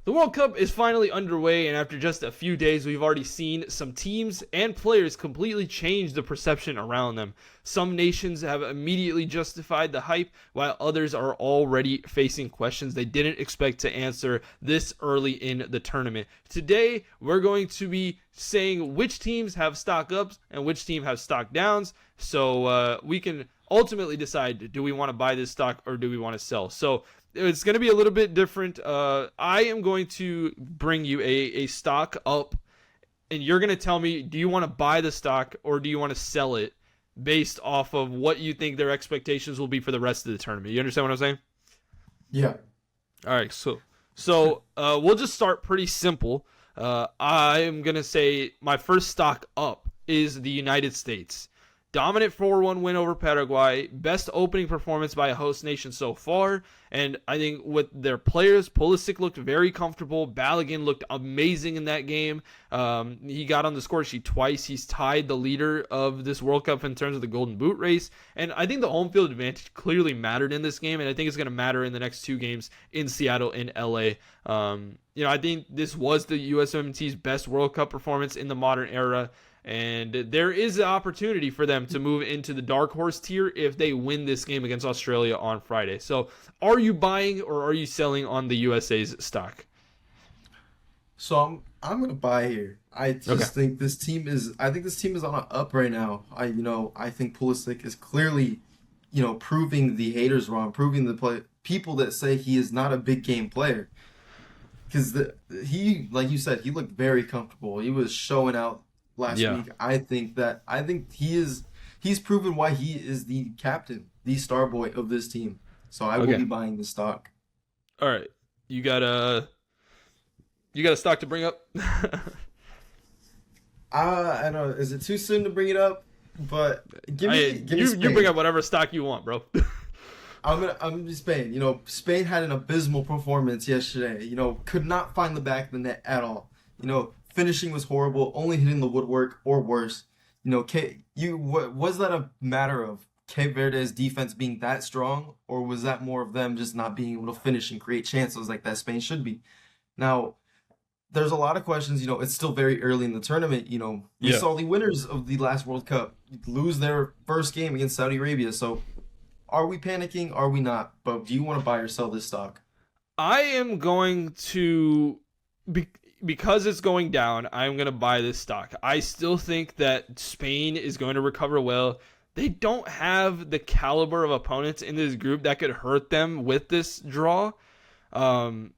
The World Cup is finally underway, and after just a few days, we've already seen some teams and players completely change the perception around them. Some nations have immediately justified the hype, while others are already facing questions they didn't expect to answer this early in the tournament. Today, we're going to be saying which teams have stock ups and which team have stock downs, so we can ultimately decide, do we want to buy this stock or do we want to sell? So it's going to be a little bit different. I am going to bring you a stock up, and you're going to tell me, do you want to buy the stock or do you want to sell it based off of what you think their expectations will be for the rest of the tournament. You understand what I'm saying? Yeah. All right, so we'll just start pretty simple. I am going to say my first stock up is the United States. Dominant 4-1 win over Paraguay. Best opening performance by a host nation so far. And I think with their players, Pulisic looked very comfortable. Balogun looked amazing in that game. He got on the score sheet twice. He's tied the leader of this World Cup in terms of the Golden Boot race. And I think the home field advantage clearly mattered in this game. And I think it's going to matter in the next two games in Seattle and LA. I think this was the USMNT's best World Cup performance in the modern era. And there is an opportunity for them to move into the dark horse tier if they win this game against Australia on Friday. So are you buying or are you selling on the USA's stock? So I'm gonna buy here. I just think this team is on an up right now. I think Pulisic is clearly, proving the haters wrong, proving the people that say he is not a big game player. Because he, like you said, he looked very comfortable. He was showing out last week. I think he's proven why he is the captain, the star boy of this team. So I will be buying the stock. All right. You got a stock to bring up? I don't know. Is it too soon to bring it up? But give me Spain. You bring up whatever stock you want, bro. I'm Spain. Spain had an abysmal performance yesterday. Could not find the back of the net at all. Finishing was horrible, only hitting the woodwork or worse. Was that a matter of Cape Verde's defense being that strong, or was that more of them just not being able to finish and create chances like that Spain should be? Now, there's a lot of questions. It's still very early in the tournament. We saw the winners of the last World Cup lose their first game against Saudi Arabia. So, are we panicking? Are we not? But do you want to buy or sell this stock? I am going to because it's going down, I'm going to buy this stock. I still think that Spain is going to recover well. They don't have the caliber of opponents in this group that could hurt them with this draw. And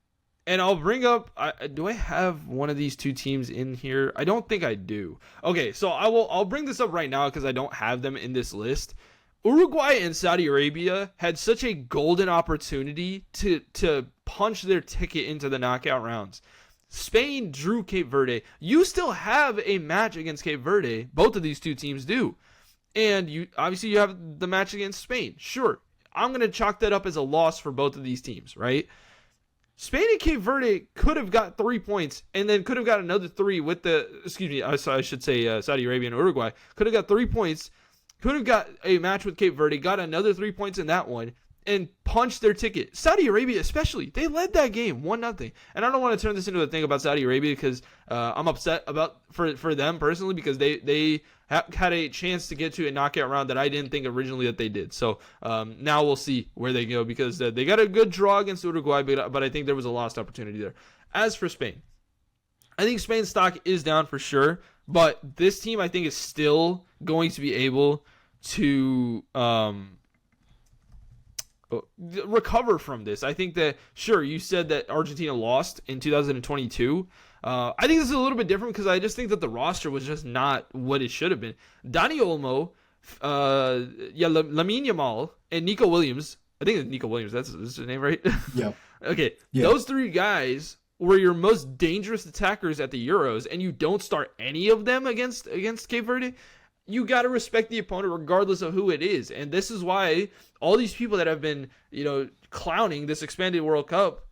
I'll bring up, do I have one of these two teams in here? I don't think I do. Okay, so I'll bring this up right now because I don't have them in this list. Uruguay and Saudi Arabia had such a golden opportunity to punch their ticket into the knockout rounds. Spain drew Cape Verde. You still have a match against Cape Verde. Both of these two teams do. And you have the match against Spain. Sure, I'm going to chalk that up as a loss for both of these teams, right? Spain and Cape Verde could have got 3 points and then could have got another 3 with I should say Saudi Arabia and Uruguay. Could have got 3 points, could have got a match with Cape Verde, got another 3 points in that one, and punched their ticket. Saudi Arabia especially, they led that game 1-0. And I don't want to turn this into a thing about Saudi Arabia because I'm upset for them personally because they had a chance to get to a knockout round that I didn't think originally that they did. So now we'll see where they go because they got a good draw against Uruguay, but I think there was a lost opportunity there. As for Spain, I think Spain's stock is down for sure, but this team I think is still going to be able to recover from this. I think that, sure, you said that Argentina lost in 2022. I think this is a little bit different because I just think that the roster was just not what it should have been. Dani Olmo, Lamine Yamal, and Nico Williams. I think it's Nico Williams. That's his name, right? Yeah. Okay. Yeah. Those three guys were your most dangerous attackers at the Euros, and you don't start any of them against Cape Verde. You got to respect the opponent regardless of who it is. And this is why all these people that have been, clowning this expanded World Cup,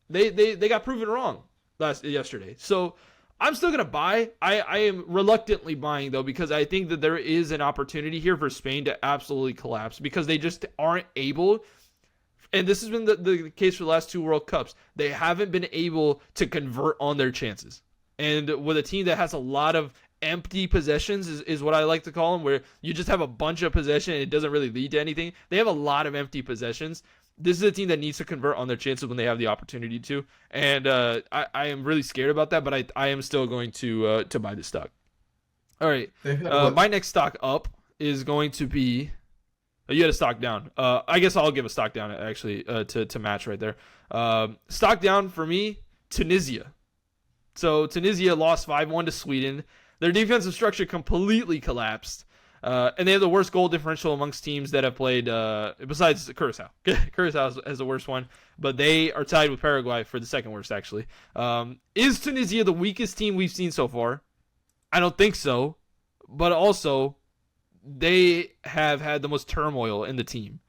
they got proven wrong yesterday. So I'm still going to buy. I am reluctantly buying, though, because I think that there is an opportunity here for Spain to absolutely collapse because they just aren't able, And this has been the case for the last two World Cups. They haven't been able to convert on their chances. And with a team that has a lot of empty possessions is what I like to call them, where you just have a bunch of possession and it doesn't really lead to anything. They have a lot of empty possessions. This is a team that needs to convert on their chances when they have the opportunity to. And I am really scared about that, but I am still going to buy this stock. All right. My next stock up is going to be. You had a stock down. I guess I'll give a stock down actually to match right there. Stock down for me, Tunisia. So Tunisia lost 5-1 to Sweden. Their defensive structure completely collapsed. And they have the worst goal differential amongst teams that have played, besides Curacao. Curacao has the worst one, but they are tied with Paraguay for the second worst, actually. Is Tunisia the weakest team we've seen so far? I don't think so. But also, they have had the most turmoil in the team.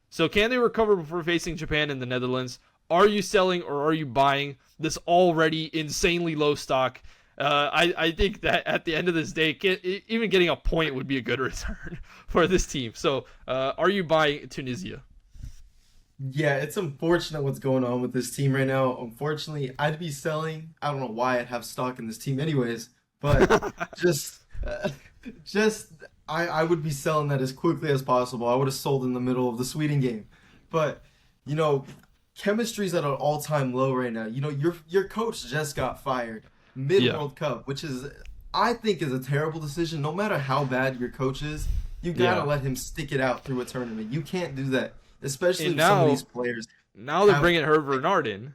So can they recover before facing Japan and the Netherlands? Are you selling or are you buying this already insanely low stock? I think that at the end of this day, even getting a point would be a good return for this team. So are you buying Tunisia? Yeah, it's unfortunate what's going on with this team right now. Unfortunately, I'd be selling. I don't know why I'd have stock in this team anyways, but just I would be selling that as quickly as possible. I would have sold in the middle of the Sweden game. But, you know, chemistry's at an all-time low right now. You know, your coach just got fired mid-World Cup, which is, I think, is a terrible decision. No matter how bad your coach is, you gotta let him stick it out through a tournament. You can't do that, especially with some of these players. Now they're bringing Hervé Renard in,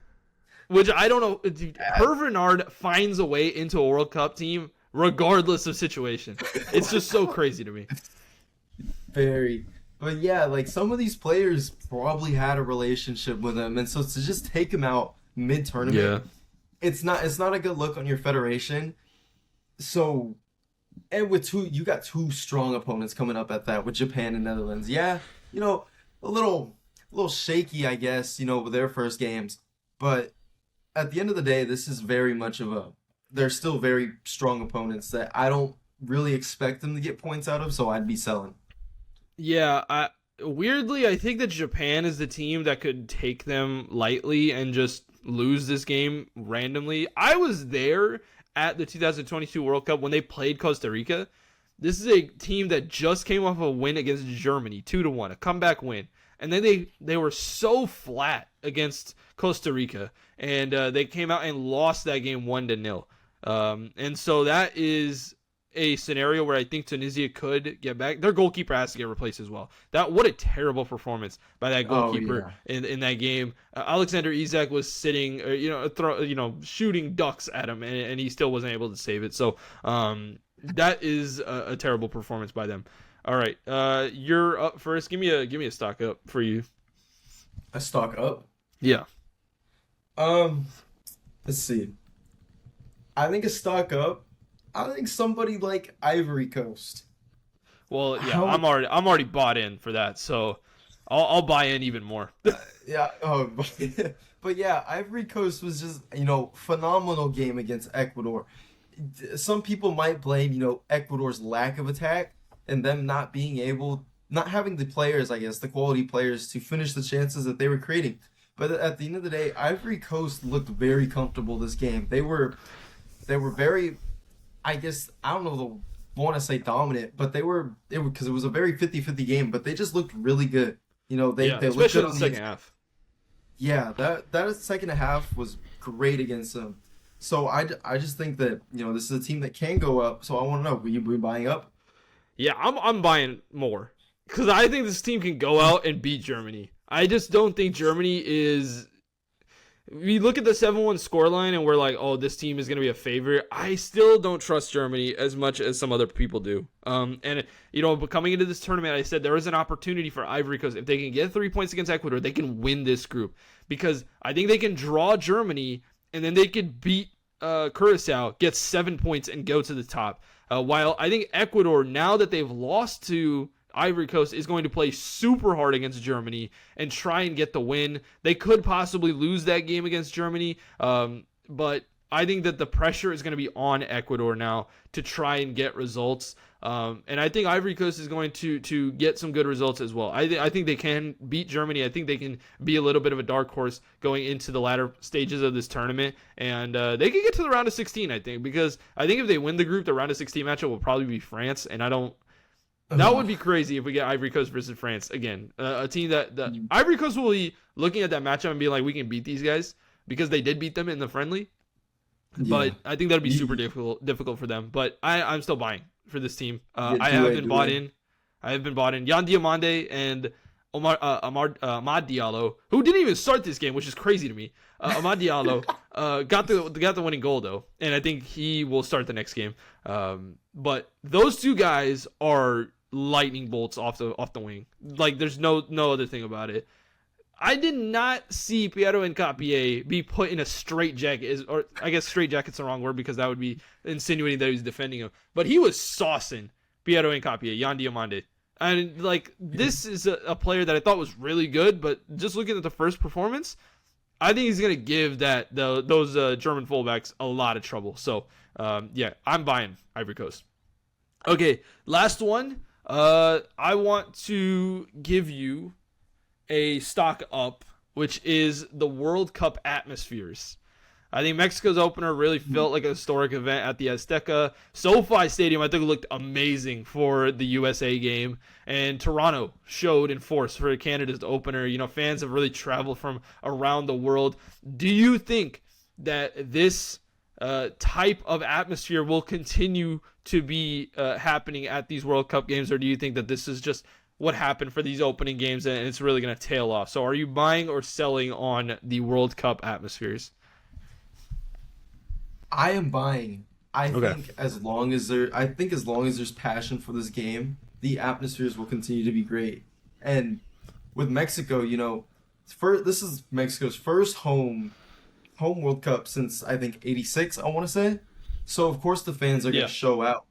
which I don't know. Dude, Hervé Renard finds a way into a World Cup team regardless of situation. It's just so crazy to me. Very. But yeah, like some of these players probably had a relationship with him, and so to just take him out mid-tournament, it's not a good look on your federation. So, and with you got two strong opponents coming up at that with Japan and Netherlands. Yeah, you know, a little shaky, I guess, you know, with their first games. But at the end of the day, this is very much they're still very strong opponents that I don't really expect them to get points out of, so I'd be selling. Yeah, weirdly, I think that Japan is the team that could take them lightly and just lose this game randomly. I was there at the 2022 World Cup when they played Costa Rica. This is a team that just came off a win against Germany, 2-1, a comeback win. And then they were so flat against Costa Rica, and they came out and lost that game 1-0. And so that is a scenario where I think Tunisia could get back. Their goalkeeper has to get replaced as well. What a terrible performance by that goalkeeper in that game. Alexander Isak was sitting, shooting ducks at him, and he still wasn't able to save it. So that is a terrible performance by them. All right, you're up first. Give me a stock up for you. A stock up? Yeah. Let's see. I think a stock up. I think somebody like Ivory Coast. Well, yeah, I'm already bought in for that, so I'll buy in even more. Yeah. Oh, but yeah, Ivory Coast was just phenomenal game against Ecuador. Some people might blame Ecuador's lack of attack and them not having the players, I guess, the quality players to finish the chances that they were creating. But at the end of the day, Ivory Coast looked very comfortable this game. They were very, I guess, I don't know want to say dominant, but they were because it was a very 50-50 game, but they just looked really good. They looked especially good in the second half. Yeah, that second half was great against them. So I just think that this is a team that can go up. So I want to know, will you be buying up? Yeah, I'm buying more because I think this team can go out and beat Germany. I just don't think Germany is. We look at the 7-1 scoreline and we're like, oh, this team is going to be a favorite. I still don't trust Germany as much as some other people do. But coming into this tournament, I said there is an opportunity for Ivory Coast. If they can get 3 points against Ecuador, they can win this group because I think they can draw Germany and then they could beat Curacao, get 7 points and go to the top. While I think Ecuador, now that they've lost to Ivory Coast, is going to play super hard against Germany and try and get the win. They could possibly lose that game against Germany, but I think that the pressure is going to be on Ecuador now to try and get results. And I think Ivory Coast is going to get some good results as well. I think they can beat Germany. I think they can be a little bit of a dark horse going into the latter stages of this tournament. And they can get to the round of 16, I think, because I think if they win the group, the round of 16 matchup will probably be France. And that would be crazy if we get Ivory Coast versus France again. A team that Ivory Coast will be looking at that matchup and be like, we can beat these guys because they did beat them in the friendly. But I think that would be super difficult for them. But I'm still buying for this team. I have been bought in. Yan Diomande and Amad Diallo, who didn't even start this game, which is crazy to me. Amad Diallo got the winning goal though, and I think he will start the next game. But those two guys are lightning bolts off the wing. Like there's no other thing about it. I did not see Piero Hincapié be put in a straitjacket, or I guess straitjacket's the wrong word because that would be insinuating that he was defending him. But he was saucing Piero Hincapié, Yan Diomande. And like this is a player that I thought was really good, but just looking at the first performance, I think he's gonna give those German fullbacks a lot of trouble. So yeah, I'm buying Ivory Coast. Okay, last one. I want to give you a stock up, which is the World Cup atmospheres. I think Mexico's opener really felt like a historic event at the Azteca. SoFi Stadium, I think, looked amazing for the USA game. And Toronto showed in force for Canada's opener. You know, fans have really traveled from around the world. Do you think that this type of atmosphere will continue to be happening at these World Cup games? Or do you think that this is just what happened for these opening games and it's really going to tail off? So are you buying or selling on the World Cup atmospheres? I am buying. I think as long as there's passion for this game, the atmospheres will continue to be great. And with Mexico, you know, this is Mexico's first home World Cup since I think '86, I want to say. So of course the fans are going to show out.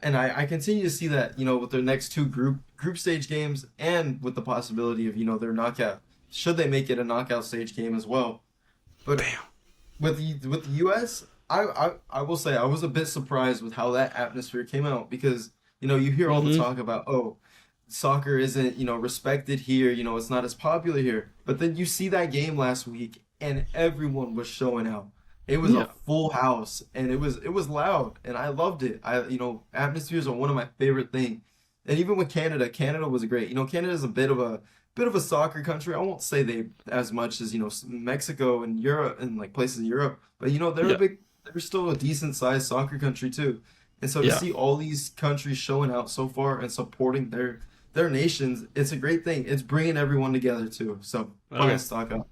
And I continue to see that, you know, with their next two group stage games and with the possibility of, you know, their knockout, should they make it a knockout stage game as well. But with the US, I will say I was a bit surprised with how that atmosphere came out because, you know, you hear all the talk about, oh, soccer isn't, you know, respected here, you know, it's not as popular here. But then you see that game last week and everyone was showing out. It was a full house and it was loud and I loved it. You know, atmospheres are one of my favorite things. And even with Canada was great. You know, Canada's a bit of a soccer country. I won't say they as much as, you know, Mexico and Europe and like places in Europe, but you know, they're still a decent sized soccer country too. And so to see all these countries showing out so far and supporting their nations, it's a great thing. It's bringing everyone together too. So buy stock up.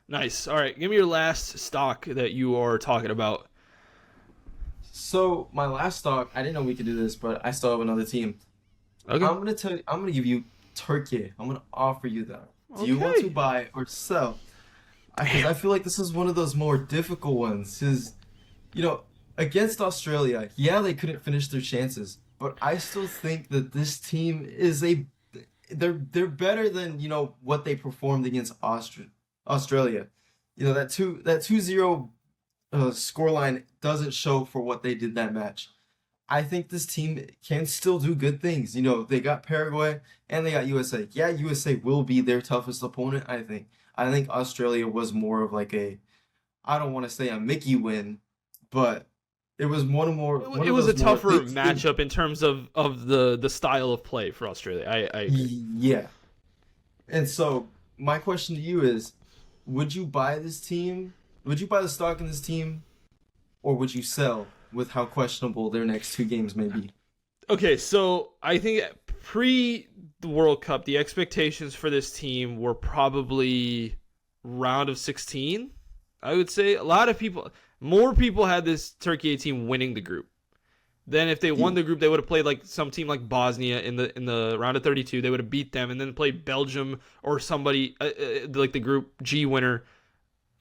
Nice. All right, give me your last stock that you are talking about. So my last stock, I didn't know we could do this, but I still have another team. Okay. I'm gonna give you Turkey. I'm gonna offer you that. Do you want to buy or sell? Because I feel like this is one of those more difficult ones. Because, you know, against Australia, they couldn't finish their chances, but I still think that this team is they're better than, you know, what they performed against Australia. You know, that 2-0 scoreline doesn't show for what they did that match. I think this team can still do good things. You know, they got Paraguay and they got USA. Yeah, USA will be their toughest opponent, I think. I think Australia was more of like I don't want to say a Mickey win, but it was it was a tougher matchup in terms of the style of play for Australia. I agree. Yeah. And so my question to you is, would you buy this team? Would you buy the stock in this team? Or would you sell with how questionable their next two games may be? Okay, so I think pre the World Cup, the expectations for this team were probably round of 16. I would say more people had this Turkey team winning the group. Then if they won the group, they would have played like some team like Bosnia in the round of 32. They would have beat them and then played Belgium or somebody like the Group G winner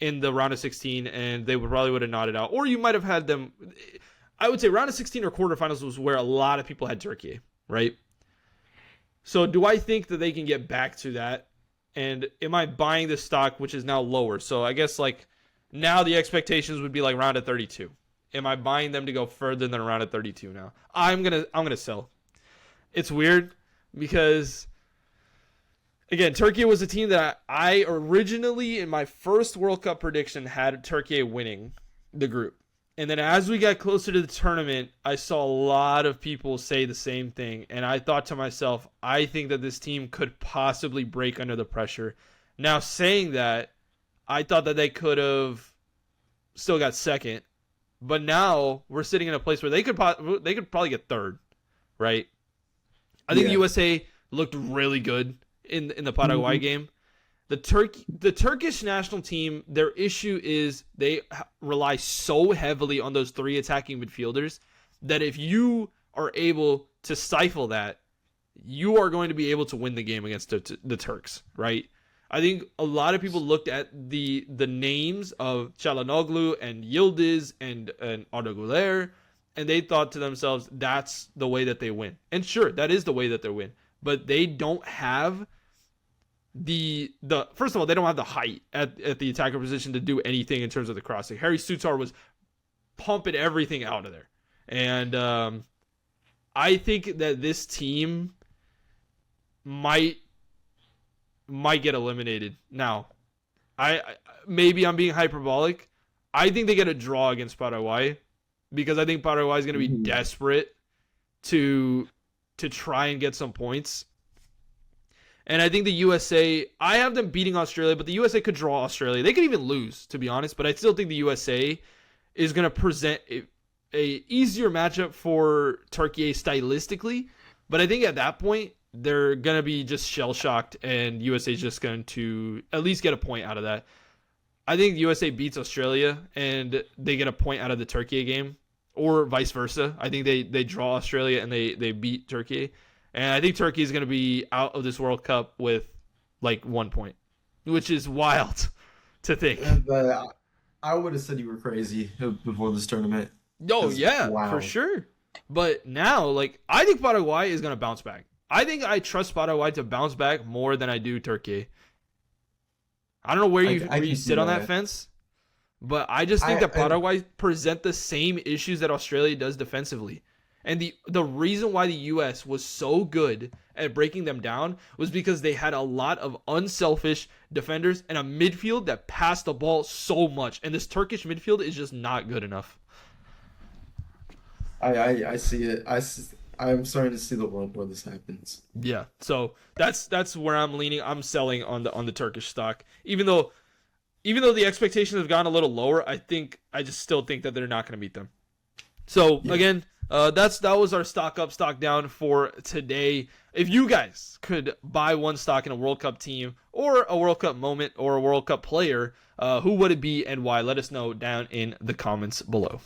in the round of 16, and they would have nodded out. Or you might have had them. I would say round of 16 or quarterfinals was where a lot of people had Turkey, right? So do I think that they can get back to that? And am I buying the stock, which is now lower? So I guess like Now the expectations would be like round of 32. Am I buying them to go further than round of 32 now? I'm gonna sell. It's weird because again, Turkey was a team that I originally in my first World Cup prediction had Turkey winning the group. And then as we got closer to the tournament, I saw a lot of people say the same thing. And I thought to myself, I think that this team could possibly break under the pressure. Now, saying that, I thought that they could have still got second. But now we're sitting in a place where they could probably get third, right? I think the USA looked really good in the Paraguay game. The Turkish national team, their issue is they rely so heavily on those three attacking midfielders that if you are able to stifle that, you are going to be able to win the game against the Turks, right? I think a lot of people looked at the names of Çalhanoğlu and Yildiz and Arda Güler, and they thought to themselves, that's the way that they win. And sure, that is the way that they win. But they don't have the first of all, they don't have the height at the attacker position to do anything in terms of the crossing. Harry Sutar was pumping everything out of there. And I think that this team might get eliminated. Now, I maybe I'm being hyperbolic. I think they get a draw against Paraguay because I think Paraguay is going to be desperate to try and get some points. And I think the USA, I have them beating Australia, but the USA could draw Australia. They could even lose, to be honest. But I still think the USA is going to present a easier matchup for Turkey stylistically. But I think at that point, they're going to be just shell-shocked, and USA is just going to at least get a point out of that. I think the USA beats Australia, and they get a point out of the Turkey game, or vice versa. I think they draw Australia, and they beat Turkey. And I think Turkey is going to be out of this World Cup with like 1 point, which is wild to think. But I would have said you were crazy before this tournament. Oh, yeah, wow. For sure. But now, like, I think Paraguay is going to bounce back. I think I trust Paraguay to bounce back more than I do Turkey. I don't know where you sit on that fence, but I just think that Paraguay present the same issues that Australia does defensively. And the reason why the U.S. was so good at breaking them down was because they had a lot of unselfish defenders and a midfield that passed the ball so much. And this Turkish midfield is just not good enough. I see it. I'm starting to see the world where this happens. Yeah, so that's where I'm leaning. I'm selling on the Turkish stock, even though the expectations have gone a little lower. I just still think that they're not going to beat them. So again. That was our stock up, stock down for today. If you guys could buy one stock in a World Cup team or a World Cup moment or a World Cup player, who would it be and why? Let us know down in the comments below.